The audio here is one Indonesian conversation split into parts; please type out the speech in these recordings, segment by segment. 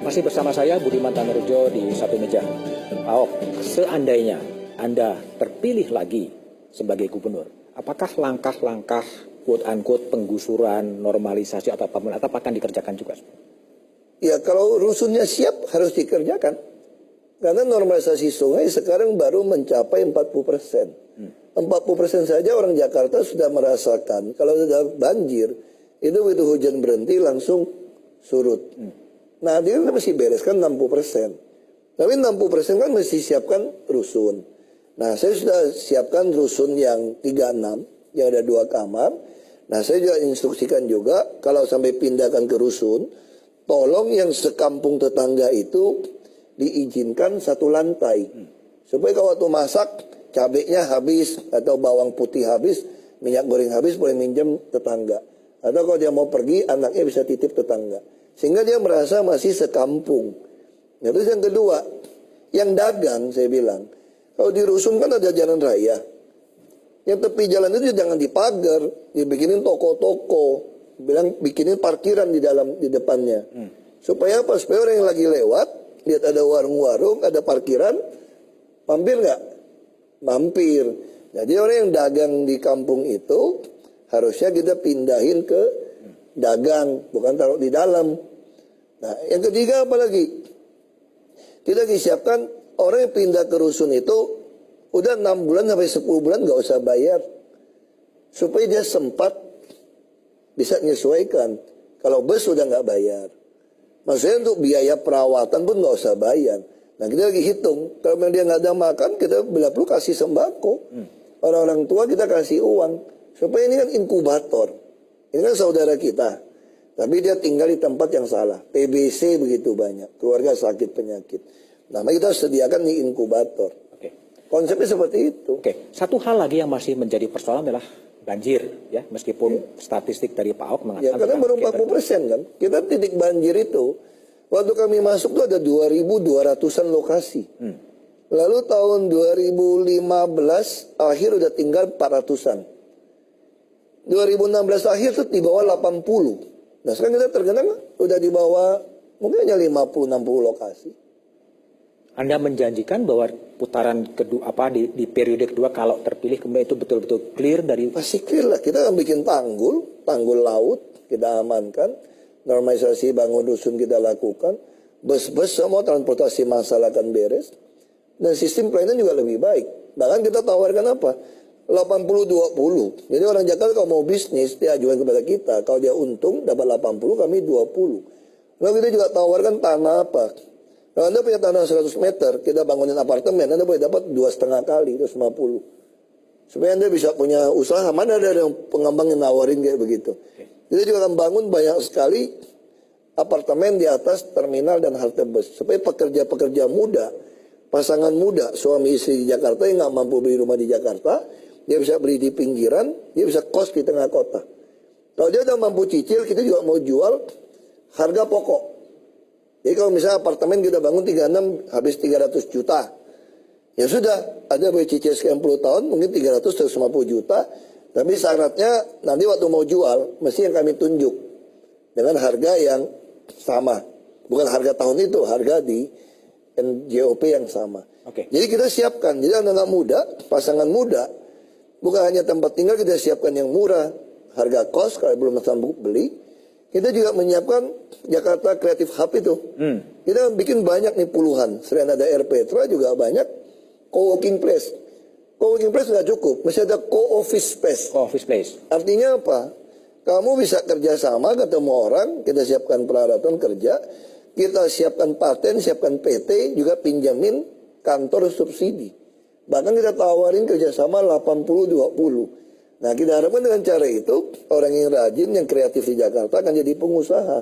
Masih bersama saya Budiman Tanerjo di Satu Meja. Pak Ahok, seandainya Anda terpilih lagi sebagai gubernur, apakah langkah-langkah quote-unquote penggusuran, normalisasi atau apapun akan dikerjakan juga? Ya kalau rusunnya siap harus dikerjakan. Karena normalisasi sungai sekarang baru mencapai 40%. 40% saja orang Jakarta sudah merasakan kalau sudah banjir, itu begitu hujan berhenti langsung surut. Nah dia masih bereskan 60%. Tapi 60% kan mesti siapkan rusun. Nah saya sudah siapkan rusun yang 36, yang ada 2 kamar. Nah saya juga instruksikan juga kalau sampai pindahkan ke rusun, tolong yang sekampung tetangga itu diizinkan 1 lantai. Supaya kalau waktu masak, cabenya habis atau bawang putih habis, minyak goreng habis, boleh minjem tetangga. Atau kalau dia mau pergi, anaknya bisa titip tetangga. Sehingga dia merasa masih sekampung. Nah, terus yang kedua, yang dagang saya bilang, kalau di rusun kan ada jalan raya. Yang tepi jalan itu jangan dipagar, dibikinin toko-toko, bilang bikinin parkiran di depannya. Supaya apa? Supaya orang yang lagi lewat, lihat ada warung-warung, ada parkiran, mampir nggak? Mampir. Jadi orang yang dagang di kampung itu harusnya kita pindahin ke dagang, bukan taruh di dalam. Nah, yang ketiga apa lagi? Kita disiapkan orang yang pindah ke rusun itu udah 6 bulan sampai 10 bulan nggak usah bayar. Supaya dia sempat bisa menyesuaikan. Kalau bus sudah nggak bayar. Maksudnya untuk biaya perawatan pun nggak usah bayar. Nah kita lagi hitung. Kalau dia nggak ada makan, kita bila perlu kasih sembako. Orang-orang tua kita kasih uang. Supaya ini kan inkubator. Ini kan saudara kita. Tapi dia tinggal di tempat yang salah. TBC begitu banyak. Keluarga sakit penyakit. Nah kita sediakan di inkubator. Konsepnya seperti itu. Satu hal lagi yang masih menjadi persoalan adalah banjir, ya, meskipun statistik dari Pak Ahok mengatakan. Ya karena baru 40% kan. Kita titik banjir itu, waktu kami masuk tuh ada 2.200-an lokasi. Lalu tahun 2015 akhir udah tinggal 400-an. 2016 akhir tuh di bawah 80. Nah sekarang kita tergenang udah di bawah mungkin hanya 50-60 lokasi. Anda menjanjikan bahwa putaran kedua di periode kedua kalau terpilih kemudian itu betul-betul clear dari. Pasti clear lah. Kita akan bikin tanggul laut kita amankan, normalisasi bangun dusun kita lakukan, bus-bus semua transportasi massal akan beres, dan sistem pelayanan juga lebih baik. Bahkan kita tawarkan apa? 80-20. Jadi orang Jakarta kalau mau bisnis dia ajukan kepada kita. Kalau dia untung dapat 80, kami 20. Lalu kita juga tawarkan tanah apa? Kalau Anda punya tanah 100 meter, kita bangunin apartemen, Anda boleh dapat 2,5 kali, 250. Supaya Anda bisa punya usaha. Mana ada yang pengembang yang nawarin kayak begitu. Kita juga akan bangun banyak sekali apartemen di atas terminal dan halte bus. Supaya pekerja-pekerja muda, pasangan muda, suami istri di Jakarta yang nggak mampu beli rumah di Jakarta, dia bisa beli di pinggiran, dia bisa kos di tengah kota. Kalau dia udah mampu cicil, kita juga mau jual harga pokok. Jadi kalau misalnya apartemen kita bangun 36 habis 300 juta. Ya sudah, ada boleh cicil sekian puluh tahun, mungkin 300-150 juta. Tapi syaratnya nanti waktu mau jual, mesti yang kami tunjuk. Dengan harga yang sama. Bukan harga tahun itu, harga di NJOP yang sama. Jadi kita siapkan. Jadi anak-anak muda, pasangan muda, bukan hanya tempat tinggal, kita siapkan yang murah. Harga kos, kalau belum sanggup beli. Kita juga menyiapkan Jakarta Creative Hub itu. Kita bikin banyak nih puluhan. Selain ada Air Petra juga banyak co-working place. Co-working place nggak cukup. Mesti ada co-office space. Co-office place. Artinya apa? Kamu bisa kerjasama ketemu orang. Kita siapkan peralatan kerja. Kita siapkan paten, siapkan PT. Juga pinjamin kantor subsidi. Bahkan kita tawarin kerjasama 80-20. Nah kita harapkan dengan cara itu orang yang rajin, yang kreatif di Jakarta akan jadi pengusaha.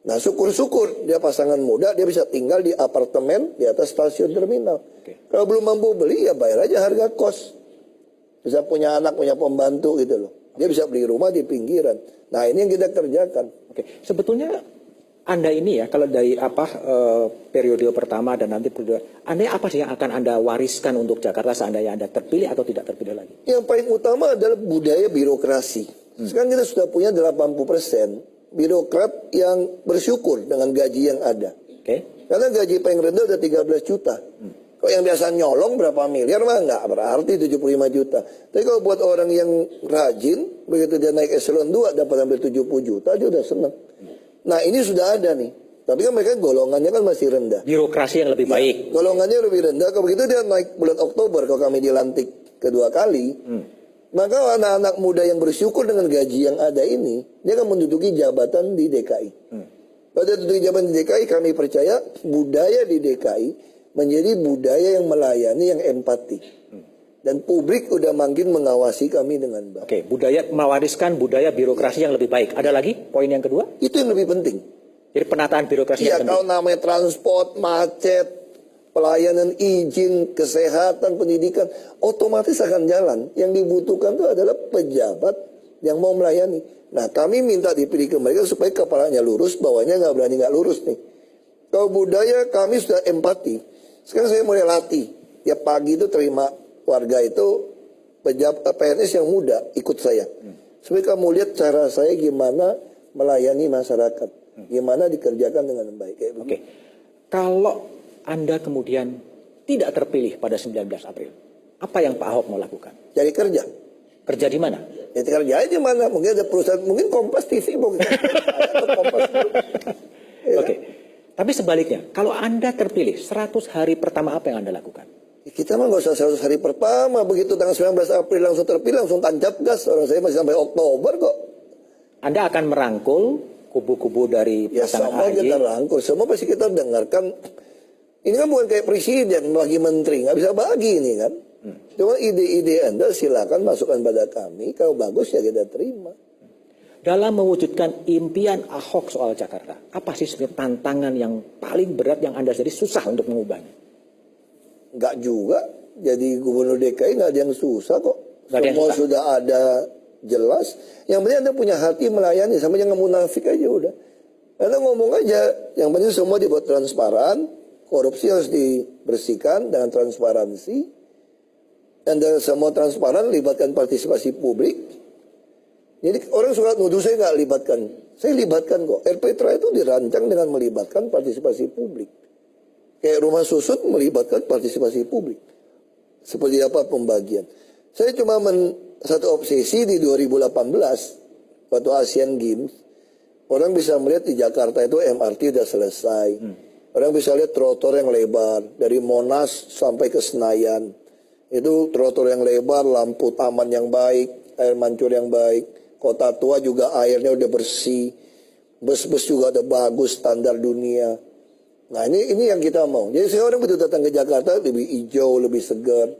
Nah syukur-syukur dia pasangan muda, dia bisa tinggal di apartemen di atas stasiun terminal. Kalau belum mampu beli ya bayar aja harga kos. Bisa punya anak, punya pembantu gitu loh. Dia bisa beli rumah di pinggiran. Nah ini yang kita kerjakan. Sebetulnya Anda ini ya, kalau dari periode pertama dan nanti periode, Anda apa sih yang akan Anda wariskan untuk Jakarta seandainya Anda terpilih atau tidak terpilih lagi? Yang paling utama adalah budaya birokrasi. Sekarang kita sudah punya 80% birokrat yang bersyukur dengan gaji yang ada. Karena gaji paling rendah udah 13 juta. Kalau yang biasa nyolong berapa miliar mah nggak berarti 75 juta. Tapi kalau buat orang yang rajin, begitu dia naik eselon 2 dapat hampir 70 juta, dia udah senang. Nah ini sudah ada nih. Tapi kan mereka golongannya kan masih rendah. Birokrasi yang lebih baik. Golongannya lebih rendah. Kalau begitu dia naik bulan Oktober kalau kami dilantik kedua kali. Maka anak-anak muda yang bersyukur dengan gaji yang ada ini, dia akan menduduki jabatan di DKI. Pada duduki jabatan di DKI, kami percaya budaya di DKI menjadi budaya yang melayani, yang empati. Dan publik udah makin mengawasi kami dengan baik. Oke, budaya mewariskan budaya birokrasi yang lebih baik. Ada lagi poin yang kedua? Itu yang lebih penting. Jadi penataan birokrasi Iya, yang kalau namanya transport, macet, pelayanan izin, kesehatan, pendidikan, otomatis akan jalan. Yang dibutuhkan itu adalah pejabat yang mau melayani. Nah, kami minta dipilih ke mereka supaya kepalanya lurus, bawahnya nggak berani nggak lurus nih. Kalau budaya kami sudah empati. Sekarang saya mulai latih. Ya pagi itu terima warga itu pejabat PNS yang muda ikut saya. Supaya kamu lihat cara saya gimana melayani masyarakat. Gimana dikerjakan dengan baik. Oke. Kalau Anda kemudian tidak terpilih pada 19 April, apa yang Pak Ahok mau lakukan? Cari kerja. Kerja di mana? Ya kerja di mana? Mungkin ada perusahaan, mungkin Kompas TV mungkin. Oke. Tapi sebaliknya, kalau Anda terpilih 100 hari pertama apa yang Anda lakukan? Kita mah nggak usah 100 hari pertama. Begitu tanggal 19 April langsung terpilih, langsung tancap gas. Orang saya masih sampai Oktober kok. Anda akan merangkul kubu-kubu dari pasangan semua AHY? kita rangkul. Semua pasti kita dengarkan. Ini kan bukan kayak presiden bagi menteri. Nggak bisa bagi ini kan. Cuma ide-ide Anda silakan masukkan pada kami. Kalau bagus ya kita terima. Dalam mewujudkan impian Ahok soal Jakarta, apa sih sebenarnya tantangan yang paling berat yang Anda jadi susah untuk mengubahnya? Nggak juga. Jadi gubernur DKI nggak ada yang susah kok. Semua sudah ada jelas. Yang penting Anda punya hati melayani. Sama jangan munafik aja udah. Anda ngomong aja. Yang penting semua dibuat transparan. Korupsi harus dibersihkan dengan transparansi. Dan semua transparan, libatkan partisipasi publik. Jadi orang suka nuduh saya nggak libatkan. Saya libatkan kok. RPTRA itu dirancang dengan melibatkan partisipasi publik. Kayak rumah susun melibatkan partisipasi publik. Seperti apa pembagian. Saya cuma satu obsesi di 2018 waktu Asian Games. Orang bisa melihat di Jakarta itu MRT udah selesai. Orang bisa lihat trotoar yang lebar dari Monas sampai ke Senayan. Itu trotoar yang lebar, lampu taman yang baik, air mancur yang baik. Kota tua juga airnya udah bersih. Bus-bus juga udah bagus, standar dunia. Nah ini yang kita mau. Jadi sekarang begitu datang ke Jakarta lebih hijau, lebih segar.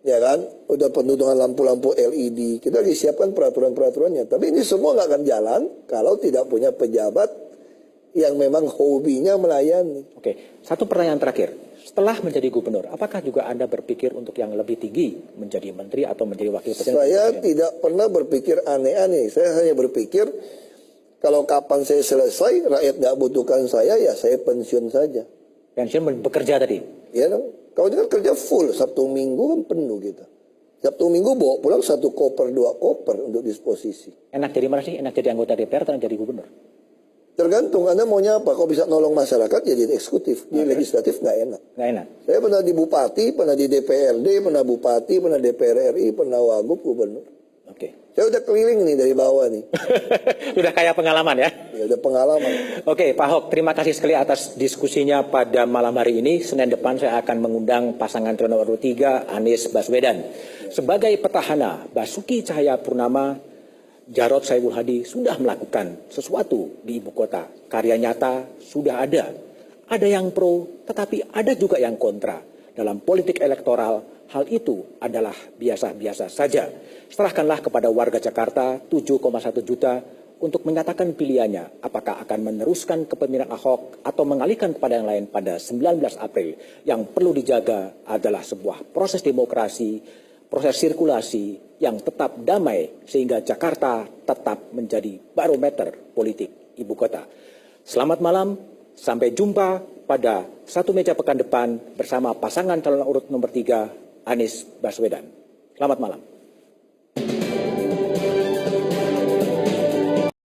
Ya kan? Udah penuh dengan lampu-lampu LED. Kita lagi siapkan peraturan-peraturannya. Tapi ini semua nggak akan jalan kalau tidak punya pejabat yang memang hobinya melayani. Oke, satu pertanyaan terakhir. Setelah menjadi gubernur, apakah juga Anda berpikir untuk yang lebih tinggi, menjadi menteri atau menjadi wakil presiden? Saya tidak pernah berpikir aneh-aneh. Saya hanya berpikir kalau kapan saya selesai, rakyat nggak butuhkan saya, ya saya pensiun saja. Pensiun bekerja tadi? Ya dong. Kalau dia kan kerja full, Sabtu Minggu kan penuh kita. Sabtu Minggu bawa pulang 1 koper, 2 koper untuk disposisi. Enak jadi mana sih? Enak jadi anggota DPR atau jadi gubernur? Tergantung Anda maunya apa. Kalau bisa nolong masyarakat ya jadi eksekutif. Di legislatif nggak enak. Nggak enak. Saya pernah di bupati, pernah di DPRD, pernah bupati, pernah DPR RI, pernah wagub, gubernur. Oke. Saya udah keliling nih dari bawah nih. Udah kayak pengalaman ya? Ya udah pengalaman. Oke, Pak Ahok, terima kasih sekali atas diskusinya pada malam hari ini. Senin depan saya akan mengundang pasangan calon nomor 3, Anies Baswedan. Sebagai petahana, Basuki Cahayapurnama, Jarod Saiful Hadi sudah melakukan sesuatu di ibu kota. Karya nyata sudah ada. Ada yang pro, tetapi ada juga yang kontra. Dalam politik elektoral, hal itu adalah biasa-biasa saja. Serahkanlah kepada warga Jakarta 7,1 juta untuk menyatakan pilihannya. Apakah akan meneruskan kepemimpinan Ahok atau mengalihkan kepada yang lain pada 19 April. Yang perlu dijaga adalah sebuah proses demokrasi, proses sirkulasi yang tetap damai sehingga Jakarta tetap menjadi barometer politik ibu kota. Selamat malam, sampai jumpa pada satu meja pekan depan bersama pasangan calon urut nomor 3 Anies Baswedan. Selamat malam.